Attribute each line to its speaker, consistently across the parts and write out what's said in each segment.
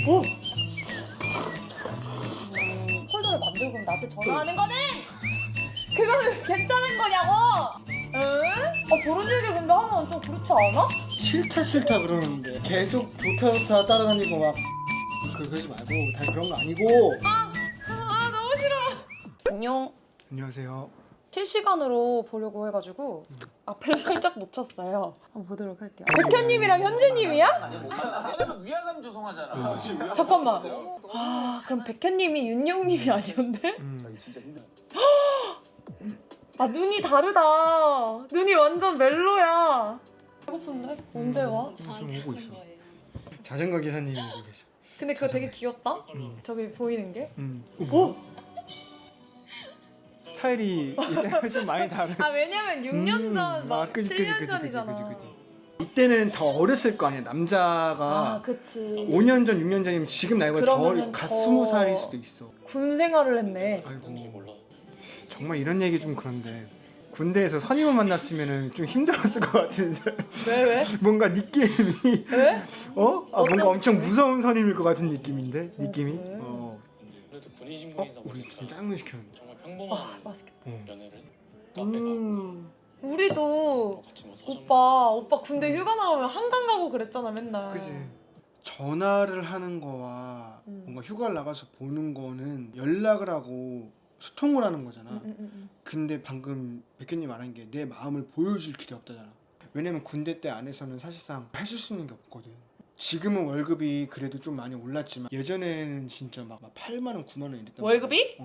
Speaker 1: 오! 폴더를 만들고 나한테 전화하는 거는 그거는 괜찮은 거냐고? 응? 저런 얘기 근데 하면 좀 그렇지 않아?
Speaker 2: 싫다 그러는데 계속 좋다 따라다니고 막 그러지 말고 다 그런 거 아니고.
Speaker 1: 너무 싫어. 안녕.
Speaker 2: 안녕하세요.
Speaker 1: 실시간으로 보려고 해가지고 앞에를 살짝 놓쳤어요. 한번 보도록 할게요. 백현님이랑 현재님이야?
Speaker 3: 왜냐면 위화감 조성하잖아.
Speaker 1: 잠깐만. 그럼 백현님이 윤영님이 아니었네?
Speaker 3: 진짜 힘들어.
Speaker 1: 눈이 다르다. 눈이 완전 멜로야. 배고픈데? 언제 와?
Speaker 2: 지금 오고 있어. 자전거 기사님이 오고 계셔.
Speaker 1: 근데 그거 되게 귀엽다? 저기 보이는 게?
Speaker 2: 오? 스타일이 이때랑 좀 많이 다르.
Speaker 1: 왜냐면 6년 전, 막
Speaker 2: 그지,
Speaker 1: 7년 전이잖아.
Speaker 2: 그지. 이때는 더 어렸을 거 아니야. 남자가
Speaker 1: 그치.
Speaker 2: 5년 전, 6년 전이면 지금 나이가 더
Speaker 1: 그러면은
Speaker 2: 갓
Speaker 1: 더-
Speaker 2: 20살일 수도 있어.
Speaker 1: 군 생활을 했네.
Speaker 2: 아이고. 정말 이런 얘기 좀 그런데 군대에서 선임을 만났으면은 좀 힘들었을 것 같은데.
Speaker 1: 왜?
Speaker 2: 뭔가 느낌이
Speaker 1: 왜?
Speaker 2: 뭔가 엄청 무서운 선임일 것 같은 느낌인데 느낌이.
Speaker 1: 그래?
Speaker 3: 그래도 군인 신분이다
Speaker 2: 우리
Speaker 3: 보니까
Speaker 2: 지금 짱을 시켰는데.
Speaker 3: 정말 평범한
Speaker 1: 맛있겠다.
Speaker 3: 연애를 카페가
Speaker 1: 우리도
Speaker 3: 같이 뭐 서점
Speaker 1: 오빠 군대 휴가 나오면 한강 가고 그랬잖아 맨날.
Speaker 2: 그지. 전화를 하는 거와 뭔가 휴가를 나가서 보는 거는 연락을 하고 소통을 하는 거잖아. 근데 방금 백현님 말한 게 내 마음을 보여줄 길이 없다잖아. 왜냐면 군대 때 안에서는 사실상 해줄 수 있는 게 없거든. 지금은 월급이 그래도 좀 많이 올랐지만 예전에는 진짜 막 8만 원, 9만 원 이랬단 말이야.
Speaker 1: 월급이?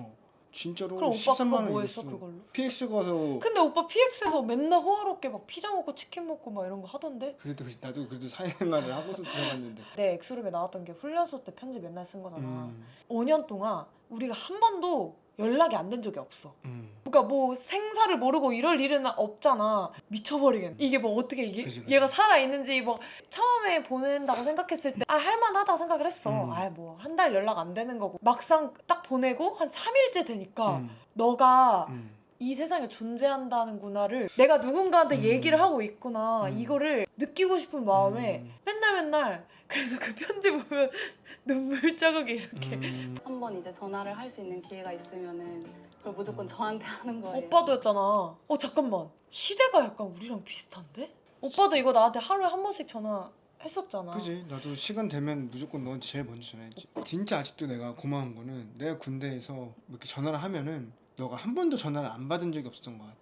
Speaker 2: 진짜로
Speaker 1: 그럼 오빠
Speaker 2: 13만
Speaker 1: 그거
Speaker 2: 원
Speaker 1: 뭐
Speaker 2: 이랬어.
Speaker 1: 했어 그걸로?
Speaker 2: PX 가서
Speaker 1: 근데 오빠 PX에서 맨날 호화롭게 막 피자 먹고 치킨 먹고 막 이런 거 하던데?
Speaker 2: 그래도 나도 그래도 사회생활을 하고서 들어갔는데.
Speaker 1: 내 엑스룸에 나왔던 게 훈련소 때 편지 맨날 쓴 거잖아.
Speaker 2: 음,
Speaker 1: 5년 동안 우리가 한 번도 연락이 안 된 적이 없어.
Speaker 2: 음.
Speaker 1: 그러니까 뭐 생사를 모르고 이럴 일은 없잖아. 미쳐버리겠네. 이게 뭐 어떻게 이게
Speaker 2: 그치.
Speaker 1: 얘가 살아 있는지 뭐 처음에 보낸다고 생각했을 때 할만하다고 생각을 했어. 뭐 한 달 연락 안 되는 거고 막상 딱 보내고 한 3일째 되니까 너가 이 세상에 존재한다는구나를 내가 누군가한테 얘기를 하고 있구나 이거를 느끼고 싶은 마음에 맨날 그래서 그 편지 보면 눈물 자국이 이렇게
Speaker 4: 한번 이제 전화를 할 수 있는 기회가 있으면은 그걸 무조건 저한테 하는 거예요.
Speaker 1: 오빠도였잖아. 잠깐만. 시대가 약간 우리랑 비슷한데? 오빠도 이거 나한테 하루에 한 번씩 전화했었잖아.
Speaker 2: 그지. 나도 시간 되면 무조건 너한테 제일 먼저 전화했지. 진짜 아직도 내가 고마운 거는 내가 군대에서 뭐 이렇게 전화를 하면은 너가 한 번도 전화를 안 받은 적이 없었던 것 같아.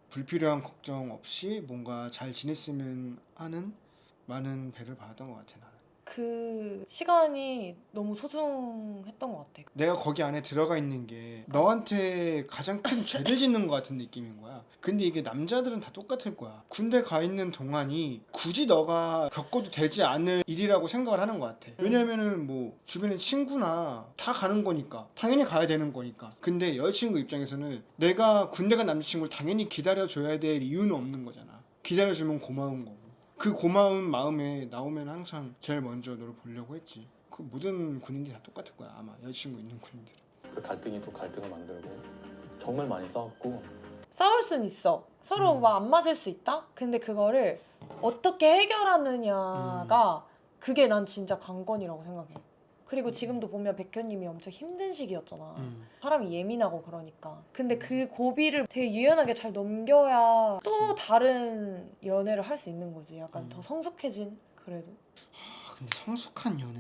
Speaker 2: 불필요한 걱정 없이 뭔가 잘 지냈으면 하는 많은 배를 받았던 것 같아 나는.
Speaker 1: 그 시간이 너무 소중했던 것 같아.
Speaker 2: 내가 거기 안에 들어가 있는 게 너한테 가장 큰 죄를 짓는 것 같은 느낌인 거야. 근데 이게 남자들은 다 똑같을 거야. 군대 가 있는 동안이 굳이 너가 겪어도 되지 않을 일이라고 생각을 하는 것 같아. 왜냐면은 뭐 주변에 친구나 다 가는 거니까 당연히 가야 되는 거니까. 근데 여자친구 입장에서는 내가 군대 간 남자친구를 당연히 기다려줘야 될 이유는 없는 거잖아. 기다려주면 고마운 거고. 그 고마운 마음에 나오면 항상 제일 먼저 너를 보려고 했지. 그 모든 군인들이 다 똑같을 거야 아마. 여자친구 있는 군인들.
Speaker 3: 그 갈등이 또 갈등을 만들고 정말 많이 싸웠고
Speaker 1: 싸울 순 있어. 서로 막 안 맞을 수 있다? 근데 그거를 어떻게 해결하느냐가 그게 난 진짜 관건이라고 생각해. 그리고 지금도 보면 백현님이 엄청 힘든 시기였잖아. 사람이 예민하고 그러니까. 근데 그 고비를 되게 유연하게 잘 넘겨야 또 다른 연애를 할 수 있는 거지. 약간 더 성숙해진 그래도.
Speaker 2: 근데 성숙한 연애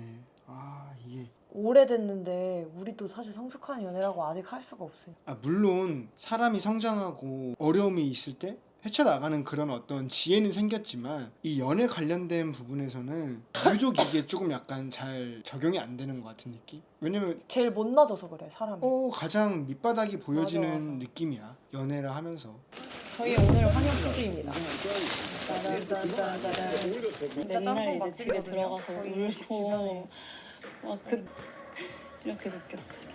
Speaker 2: 이게
Speaker 1: 오래됐는데 우리도 사실 성숙한 연애라고 아직 할 수가 없어요.
Speaker 2: 물론 사람이 성장하고 어려움이 있을 때 헤쳐나가는 그런 어떤 지혜는 생겼지만 이 연애 관련된 부분에서는 유독 이게 조금 약간 잘 적용이 안 되는 것 같은 느낌? 왜냐면
Speaker 1: 제일 못나져서 그래 사람이.
Speaker 2: 가장 밑바닥이 보여지는
Speaker 1: 맞아.
Speaker 2: 느낌이야 연애를 하면서.
Speaker 1: 저희 오늘 환영 푸드입니다.
Speaker 4: 맨날 이제 집에 들어가서
Speaker 1: 저희
Speaker 4: 울고 막 이렇게 느꼈어.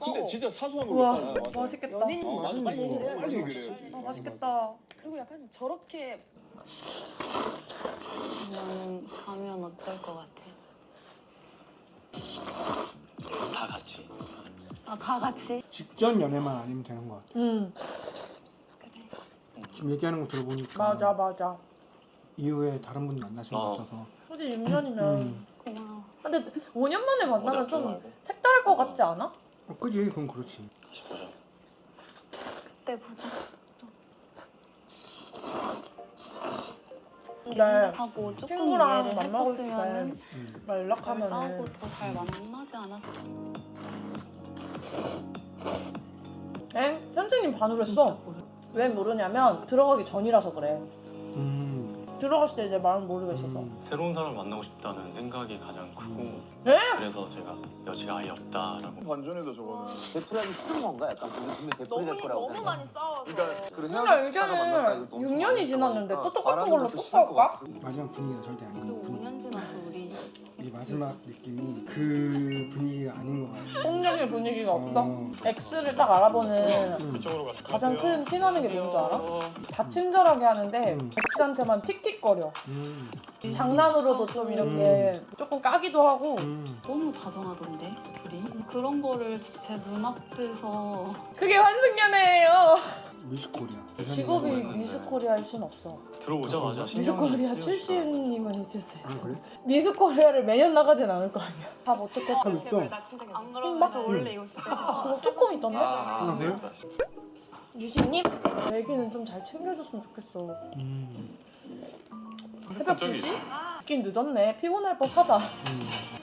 Speaker 5: 근데 진짜 사소한 걸로
Speaker 1: 우와
Speaker 5: 싸요.
Speaker 1: 맛있겠다.
Speaker 5: 맞아, 빨리 얘기해. 빨리 얘기해.
Speaker 1: 맛있겠다. 그리고 약간 저렇게
Speaker 4: 나는 가면 어떨 것 같아?
Speaker 3: 다 같이
Speaker 4: 다 같이?
Speaker 2: 직전 연애만 아니면 되는 것 같아. 지금 얘기하는 거 들어보니까
Speaker 1: 맞아.
Speaker 2: 이후에 다른 분 만나신 것 같아서.
Speaker 1: 솔직히 6년이면
Speaker 4: 고마워.
Speaker 1: 근데 5년 만에 만나면
Speaker 3: 어렵지
Speaker 1: 좀
Speaker 3: 말고.
Speaker 1: 색다를 것 같지 않아?
Speaker 2: 그지 그건 그렇지.
Speaker 3: 다시 보자.
Speaker 4: 그때 보자.
Speaker 1: 네.
Speaker 4: 생각하고 조금
Speaker 1: 친구랑
Speaker 4: 이해를
Speaker 1: 만나고 있을
Speaker 4: 했었으면은
Speaker 1: 막
Speaker 4: 덜
Speaker 1: 연락하면은
Speaker 4: 싸우고 더 잘 만나지 않았어.
Speaker 1: 엥? 현진님 반으로 했어. 왜 모르냐면 들어가기 전이라서 그래. 들어갔을 때 이제 마음 모르겠어서.
Speaker 3: 새로운 사람을 만나고 싶다는 생각이 가장 크고
Speaker 1: 네?
Speaker 3: 그래서 제가 여지가 아예 없다라고.
Speaker 5: 반전이다 저거는.
Speaker 6: 되풀이하기 싫은 건가? 약간 근데 되풀이 될 거라고 생각.
Speaker 4: 싸워서.
Speaker 5: 그러니까
Speaker 1: 근데 이제는 6년이 지났는데 또 똑같은 걸로 또 싸울까?
Speaker 2: 마지막 분위기가 절대 아닌
Speaker 4: 그리고
Speaker 2: 분위기.
Speaker 4: 5년 지났어 우리.
Speaker 2: 이 마지막 느낌이 그 분위기가 아닌 것 같아.
Speaker 1: 폭력의 분위기가 없어? X를 딱 알아보는
Speaker 5: 이쪽으로
Speaker 1: 가장 큰 티나는 게 뭔지 알아? 다 친절하게 하는데 X한테만 틱틱거려. 장난으로도 좀 이렇게 조금 까기도 하고.
Speaker 4: 너무 다정하던데 둘이. 그런 거를 제 눈앞에서
Speaker 1: 그게 환승연애예요.
Speaker 2: 미스코리아.
Speaker 1: 직업이 미스코리아일 순 없어.
Speaker 3: 들어오자마자
Speaker 1: 미스코리아 출신님은 있을 수 있어.
Speaker 2: 아 그래?
Speaker 1: 미스코리아를 매년 나가진 않을 거 아니야. 답 어떻게
Speaker 2: 다 있어.
Speaker 4: 안 그러면 저 원래 이거 진짜
Speaker 1: 그거 조금 있던데?
Speaker 2: 아 그래?
Speaker 1: 유식님? 애기는 좀 잘 챙겨줬으면 좋겠어. 새벽 2시? 있긴 늦었네. 피곤할 법하다.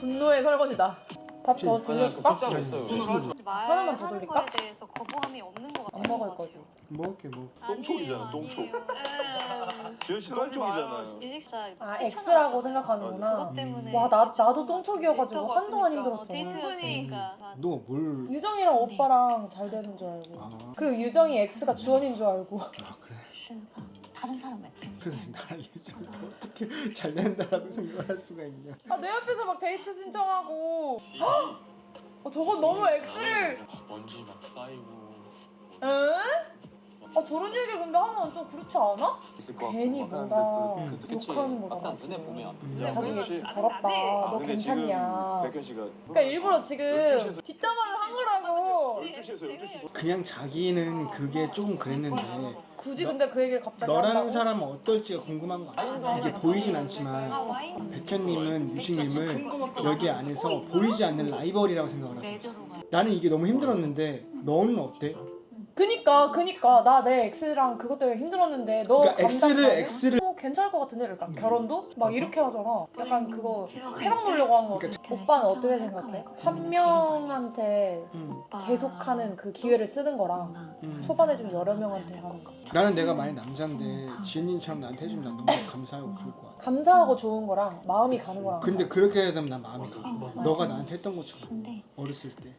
Speaker 1: 분노의 설거지다. 밥 더 돌려줄까? 하나만 더 돌릴까?
Speaker 7: 거에 대해서 거부함이 없는 것
Speaker 1: 안
Speaker 7: 같아요.
Speaker 1: 먹을 거지.
Speaker 2: 먹을게 뭐.
Speaker 5: 똥촉이잖아 똥촉. 지현 씨 똥촉이잖아요.
Speaker 7: 유직 씨
Speaker 1: 아 X라고 생각하는구나.
Speaker 7: 그것 때문에
Speaker 1: 와 나도 똥촉이어가지고 한동안 힘들었잖아.
Speaker 7: 데이트였으니까
Speaker 2: 너 뭘?
Speaker 1: 유정이랑 오빠랑 잘 되는 줄 알고.
Speaker 2: 아,
Speaker 1: 그리고 유정이 X가 주원인 줄 알고.
Speaker 2: 아 그래.
Speaker 7: 다른 사람 X.
Speaker 2: 그래 나랑 예전에 어떻게 잘 된다라고 생각할 수가 있냐?
Speaker 1: 아 내 옆에서 막 데이트 신청하고. 저건 너무 X를.
Speaker 3: 먼지 막 쌓이고.
Speaker 1: 응? 아 저런 얘기를 근데 하면 좀 그렇지 않아?
Speaker 6: 있을 것 같고.
Speaker 1: 괜히 뭔가
Speaker 6: 그치.
Speaker 1: 욕하는 거잖아.
Speaker 6: 막상 눈에 보면.
Speaker 1: 자기
Speaker 5: 그렇지.
Speaker 1: X 더럽다. 너
Speaker 5: 근데 지금
Speaker 1: 괜찮냐?
Speaker 5: 백현 씨가
Speaker 1: 그러니까 일부러 지금 뒷담화를 한 거라고.
Speaker 5: 12시에서
Speaker 2: 그냥 자기는 그게 조금 그랬는데
Speaker 1: 굳이 근데 그 얘기를 갑자기
Speaker 2: 너라는
Speaker 1: 한다고?
Speaker 2: 사람은 어떨지가 궁금한 거야. 이게 보이진 않지만 백현님은 유식님을 여기 안에서 보이지 않는 라이벌이라고 생각을 하고 있어. 나는 이게 너무 힘들었는데 너는 어때?
Speaker 1: 그니까 나 내 X랑 그것 때문에 힘들었는데 너
Speaker 2: 그러니까
Speaker 1: 감당
Speaker 2: X를
Speaker 1: 괜찮을 것 같은데 그러니까 결혼도 막 이렇게 하잖아. 약간 그거 해방 보려고 하는 거 같아. 오빠는 어떻게 생각해? 한 명한테 계속하는 그 기회를 쓰는 거랑 초반에 좀 여러 명한테 하는 거.
Speaker 2: 나는 내가 만약 남자인데 지은님처럼 나한테 해주면 난 너무 감사하고 좋을 것 같아.
Speaker 1: 감사하고 좋은 거랑 마음이 가는 거랑.
Speaker 2: 근데 그렇게 되면 난 마음이 가. 너가 나한테 했던 것처럼 어렸을 때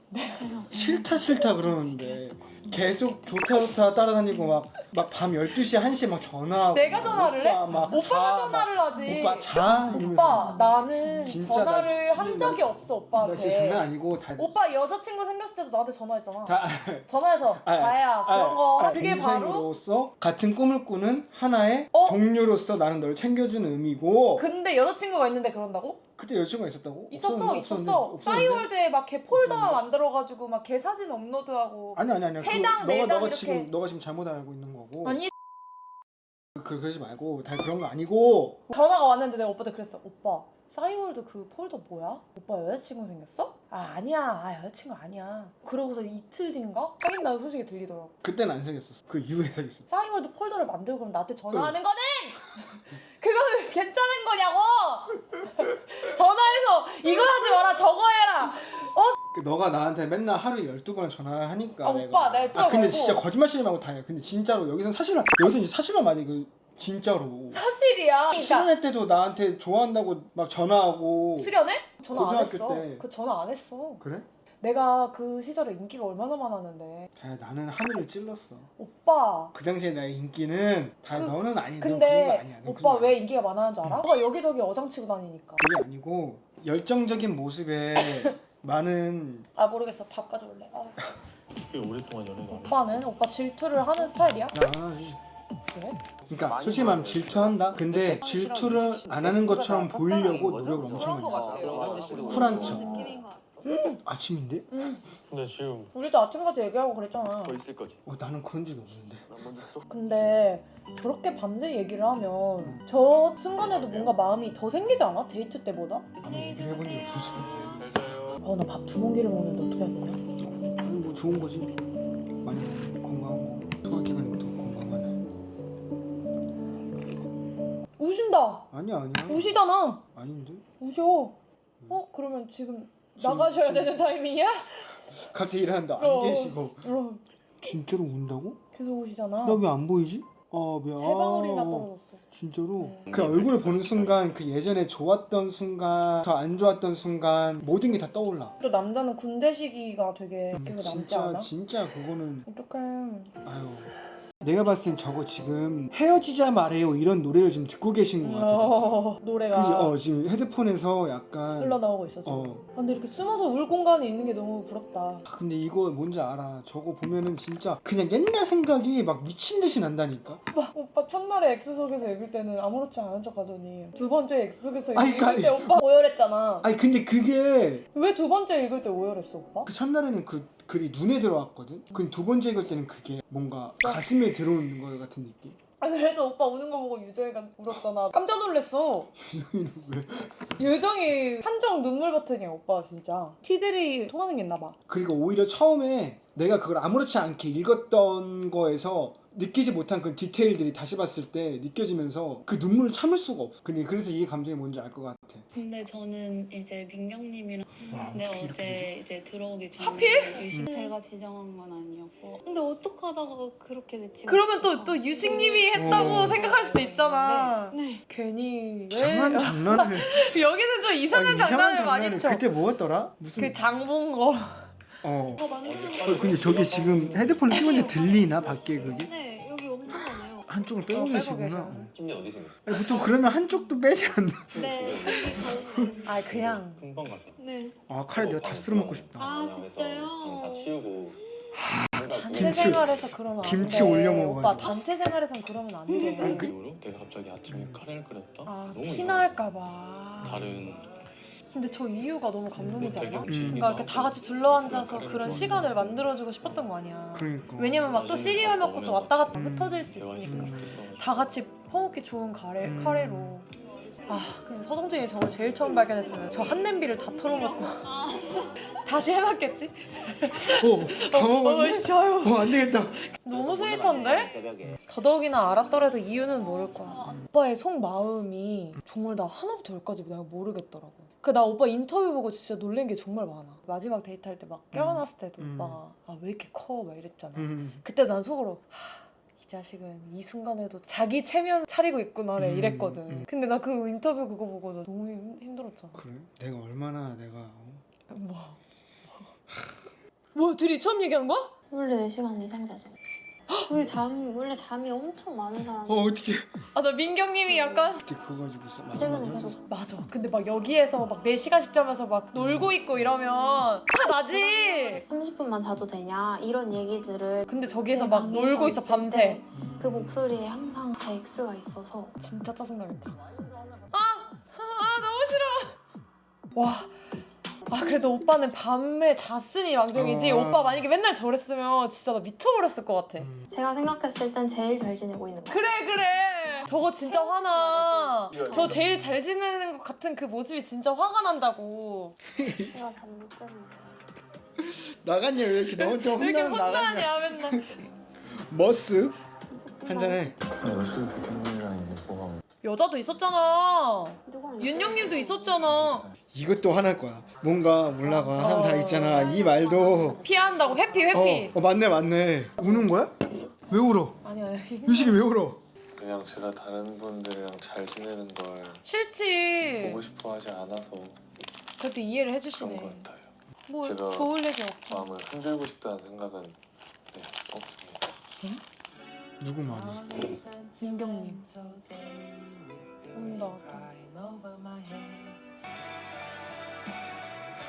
Speaker 2: 싫다 그러는데 계속 좋다 따라다니고 막 밤 12시 1시에 막 전화하고
Speaker 1: 내가 전화를 해?
Speaker 2: 막
Speaker 1: 오빠가
Speaker 2: 자,
Speaker 1: 전화를 하지.
Speaker 2: 오빠 자 이러면서.
Speaker 1: 오빠 나는
Speaker 2: 진짜
Speaker 1: 전화를
Speaker 2: 나
Speaker 1: 한 적이 없어
Speaker 2: 나 진짜 장난
Speaker 1: 오빠한테.
Speaker 2: 아니고 다
Speaker 1: 오빠 여자친구 생겼을 때도 나한테 전화했잖아.
Speaker 2: 다
Speaker 1: 전화해서 가야 그런 거. 그게 바로
Speaker 2: 동생으로서 같은 꿈을 꾸는 하나의
Speaker 1: 어?
Speaker 2: 동료로서 나는 너를 챙겨주는 의미고.
Speaker 1: 근데 여자친구가 있는데 그런다고?
Speaker 2: 그때 여자친구가 있었다고?
Speaker 1: 있었어.
Speaker 2: 없었는데?
Speaker 1: 싸이월드에 막 걔 폴더 만들어가지고 막 걔 사진 업로드하고.
Speaker 2: 아니
Speaker 1: 세 장, 네 장 이렇게.
Speaker 2: 너가 지금 잘못 알고 있는 거고.
Speaker 1: 아니
Speaker 2: 그러지 말고 다 그런 거 아니고.
Speaker 1: 전화가 왔는데 내가 오빠한테 그랬어. 오빠 싸이월드 그 폴더 뭐야? 오빠 여자친구 생겼어? 아니야. 여자친구 아니야. 그러고서 이틀 뒤인가 사귄다는 소식이 들리더라고.
Speaker 2: 그때는 안 사귀었었어. 그 이후에 사귀었어.
Speaker 1: 싸이월드 폴더를 만들고 그럼 나한테 전화하는 거는 그거는 괜찮은 거냐고. 전화해서 이거 하지 마라 저거 해라.
Speaker 2: 너가 나한테 맨날 하루에 12번 전화를 하니까
Speaker 1: 아, 오빠, 내가 진짜
Speaker 2: 근데
Speaker 1: 말고.
Speaker 2: 진짜 거짓말 치지 말고 다해. 근데 진짜로 여기서 이제 사실만 말해. 그 진짜로.
Speaker 1: 사실이야. 그러니까
Speaker 2: 수련회 때도 나한테 좋아한다고 막 전화하고.
Speaker 1: 수련회? 전화 안
Speaker 2: 고등학교
Speaker 1: 했어.
Speaker 2: 때.
Speaker 1: 그 전화 안 했어.
Speaker 2: 그래?
Speaker 1: 내가 그 시절에 인기가 얼마나 많았는데.
Speaker 2: 다 나는 하늘을 찔렀어.
Speaker 1: 오빠.
Speaker 2: 그 당시에 나의 인기는 다 너는 아니야. 넌 그런 거
Speaker 1: 근데
Speaker 2: 아니야. 넌
Speaker 1: 오빠
Speaker 2: 그런 거
Speaker 1: 왜
Speaker 2: 아니야.
Speaker 1: 인기가 많았는 줄 알아? 오빠가 여기저기 어장치고 다니니까.
Speaker 2: 그게 아니고 열정적인 모습에 많은.
Speaker 1: 모르겠어. 밥 가져올래.
Speaker 3: 꽤 오랫동안 연애도 안
Speaker 1: 오빠는? 오빠 질투를 하는 스타일이야? 그래?
Speaker 2: 그러니까 솔직히 말하면 질투한다. 근데 질투를 안 하는 것처럼 보이려고 노력을 엄청 많이 해. 쿨한 척. 아침인데?
Speaker 5: 근데 지금
Speaker 1: 우리도 아침까지 얘기하고 그랬잖아.
Speaker 5: 더 있을 거지.
Speaker 2: 나는 그런 적이 없는데.
Speaker 5: 난 먼저 써.
Speaker 1: 근데 저렇게 밤새 얘기를 하면 저 순간에도 뭔가 마음이 더 생기지 않아? 데이트 때보다?
Speaker 2: 아무 얘기를 해본 적이 없어.
Speaker 5: 잘 자요.
Speaker 1: 나 밥 2공기를 먹는데 어떻게 할 거야?
Speaker 2: 아니 뭐 좋은 거지. 많이 건강한 거. 소화기관이 더 건강하네.
Speaker 1: 우신다.
Speaker 2: 아니야.
Speaker 1: 우시잖아.
Speaker 2: 아닌데?
Speaker 1: 우셔. 그러면 지금 나가셔야 되는 타이밍이야?
Speaker 2: 갑자기 일어난다. 안
Speaker 1: 어.
Speaker 2: 계시고.
Speaker 1: 어,
Speaker 2: 진짜로 운다고?
Speaker 1: 계속 우시잖아.
Speaker 2: 나 왜 안 보이지? 아 미안.
Speaker 1: 세 방울이나 떨어졌어.
Speaker 2: 진짜로?
Speaker 1: 네.
Speaker 2: 그 얼굴을 보는 순간 그 예전에 좋았던 순간 더 안 좋았던 순간 모든 게 다 떠올라.
Speaker 1: 또 남자는 군대 시기가 되게 기억에 남지 않아?
Speaker 2: 진짜 그거는
Speaker 1: 어떡해.
Speaker 2: 아유. 내가 봤을 땐 저거 지금 헤어지자 말해요 이런 노래를 지금 듣고 계신 것 같아.
Speaker 1: 노래가
Speaker 2: 그지? 지금 헤드폰에서 약간
Speaker 1: 흘러나오고 있어서. 근데 이렇게 숨어서 울 공간이 있는 게 너무 부럽다.
Speaker 2: 근데 이거 뭔지 알아. 저거 보면은 진짜 그냥 옛날 생각이 막 미친 듯이 난다니까.
Speaker 1: 오빠 첫날에 엑스속에서 읽을 때는 아무렇지 않은 척 하더니 두 번째 엑스속에서
Speaker 2: 아니,
Speaker 1: 읽을 때
Speaker 2: 그러니까
Speaker 1: 오빠 오열했잖아.
Speaker 2: 아니 근데 그게
Speaker 1: 왜 두 번째 읽을 때 오열했어 오빠?
Speaker 2: 그 첫날에는 그 글이 눈에 들어왔거든. 그 두 번째 읽을 때는 그게 뭔가 가슴에 들어오는 거 같은 느낌.
Speaker 1: 그래서 오빠 우는 거 보고 유정이가 울었잖아. 깜짝 놀랐어.
Speaker 2: 유정이는 왜?
Speaker 1: 유정이 한정 눈물 버튼이야 오빠 진짜. 티들이 통하는 게 있나 봐.
Speaker 2: 그리고 오히려 처음에 내가 그걸 아무렇지 않게 읽었던 거에서 느끼지 못한 그 디테일들이 다시 봤을 때 느껴지면서 그 눈물을 참을 수가 없어. 근데 그래서 이 감정이 뭔지 알 것 같아.
Speaker 4: 근데 저는 이제 민경님이랑
Speaker 2: 와,
Speaker 4: 근데
Speaker 2: 어떻게 이렇게
Speaker 4: 어제 이제 들어오기 전에
Speaker 1: 하필?
Speaker 4: 유심 제가 지정한 건 아니었고
Speaker 7: 근데 어떡하다가 그렇게 맺히고
Speaker 1: 그러면
Speaker 7: 있을까?
Speaker 1: 또 유식님이 했다고 생각할 수도 있잖아.
Speaker 7: 네.
Speaker 1: 괜히 왜?
Speaker 2: 이상한 장난을
Speaker 1: 여기는 좀 이상한 장난을 많이 쳐.
Speaker 2: 그때 뭐였더라? 무슨
Speaker 1: 그 장본 거.
Speaker 7: 더 만드는 거.
Speaker 2: 근데 저기 지금 헤드폰을 끼고 있는데 들리나 밖에 그게?
Speaker 7: 네, 여기 엄청 많아요.
Speaker 2: 한쪽을 빼고
Speaker 1: 빼고
Speaker 2: 계시구나.
Speaker 1: 계셔.
Speaker 3: 힘이 어디 생겼어?
Speaker 2: 아니, 보통 그러면 한쪽도 빼지 않나?
Speaker 7: 네,
Speaker 1: 아 그냥.
Speaker 3: 금방 가서.
Speaker 7: 네.
Speaker 2: 아 카레 내가 다 쓸어 먹고 싶다.
Speaker 7: 아, 진짜요?
Speaker 3: 다 치우고.
Speaker 1: 단체
Speaker 2: 김치-
Speaker 1: 생활에서 그러면 안 돼.
Speaker 2: 김치 올려 먹어가지고.
Speaker 1: 오빠 단체 생활에선 그러면 안 돼.
Speaker 2: 아니, 그-
Speaker 3: 이후로 내가 갑자기 아침에 카레를 끓였다.
Speaker 1: 아
Speaker 3: 너무
Speaker 1: 티날까봐.
Speaker 3: 다른
Speaker 1: 근데 저 이유가 너무 감동이지 않아?
Speaker 3: 되게
Speaker 1: 그러니까 이렇게 다 같이 둘러앉아서 그런 시간을 만들어주고 싶었던 거 아니야.
Speaker 2: 그러니까.
Speaker 1: 왜냐면 막 또 시리얼 먹고 또 왔다 갔다 흩어질 수
Speaker 3: 대화했으면
Speaker 1: 있으니까.
Speaker 3: 좋겠어.
Speaker 1: 다 같이 퍼먹기 좋은 카레로. 근데 서동진이 저걸 제일 처음 발견했으면 저 한 냄비를 다 털어먹고 다시 해놨겠지?
Speaker 2: 다 먹었네?
Speaker 1: 아유,
Speaker 2: 안 되겠다.
Speaker 1: 너무 스윗한데?
Speaker 6: 새벽에.
Speaker 1: 더더욱이나 알았더라도 이유는 모를 거야. 오빠의 속마음이 정말 나 하나부터 열까지 내가 모르겠더라고. 나 오빠 인터뷰 보고 진짜 놀란 게 정말 많아. 마지막 데이트할 때 막 껴안았을 때도 오빠가 왜 이렇게 커? 막 이랬잖아. 그때 난 속으로 이 자식은 이 순간에도 자기 체면 차리고 있구나 내 이랬거든. 근데 나 그 인터뷰 그거 보고 나 너무 힘들었잖아.
Speaker 2: 그래? 내가 얼마나 내가
Speaker 1: 뭐야 둘이 처음 얘기하는 거야?
Speaker 7: 원래 4시간 이상 자죠. 원래 잠이 엄청 많은 사람.
Speaker 2: 어떻게
Speaker 1: 나 민경님이 약간
Speaker 2: 그때 그거 가지고
Speaker 7: 최근에 계속
Speaker 1: 맞아. 근데 막 여기에서 막 4시간씩 자면서 막 놀고 있고 이러면 화 나지.
Speaker 7: 30분만 자도 되냐 이런 얘기들을
Speaker 1: 근데 저기에서
Speaker 7: 제
Speaker 1: 막
Speaker 7: 방에서
Speaker 1: 놀고 있어
Speaker 7: 있을
Speaker 1: 밤새.
Speaker 7: 때 그 목소리에 항상 제 X가 있어서
Speaker 1: 진짜 짜증나겠다. 너무 싫어. 와. 그래도 오빠는 밤에 잤으니 망정이지. 오빠 만약에 맨날 저랬으면 진짜 나 미쳐버렸을 것 같아.
Speaker 7: 제가 생각했을 땐 제일 잘 지내고 있는 거예요.
Speaker 1: 그래. 저거 진짜 화나. 저 제일 잘 지내는 것 같은 그 모습이 진짜 화가 난다고.
Speaker 7: 제가 잠못 때문에.
Speaker 2: 나갔냐 왜 이렇게 너한테
Speaker 1: 왜 이렇게
Speaker 2: 혼나는 나갔냐.
Speaker 1: 혼나냐 맨날.
Speaker 2: 머쓱 한잔해.
Speaker 3: 열심히 백현님이랑 이게 뭐가
Speaker 1: 여자도 있었잖아.
Speaker 7: 누구랑
Speaker 1: 윤영님도 있었잖아.
Speaker 2: 이것도 화날 거야. 뭔가 몰라가 한 다 있잖아. 이 말도
Speaker 1: 피한다고 회피.
Speaker 2: 맞네. 우는 거야? 왜 울어?
Speaker 1: 아니야.
Speaker 2: 유식이 왜 울어?
Speaker 8: 그냥 제가 다른 분들이랑 잘 지내는 걸
Speaker 1: 싫지.
Speaker 8: 보고 싶어 하지 않아서
Speaker 1: 그래도 이해를
Speaker 8: 그런
Speaker 1: 해주시네.
Speaker 8: 것 같아요.
Speaker 1: 뭐
Speaker 8: 제가
Speaker 1: 좋을 얘기 없어.
Speaker 8: 마음을 흔들고 싶다는 생각은 없습니다.
Speaker 2: 누구 마음이?
Speaker 1: 민경님. 운다.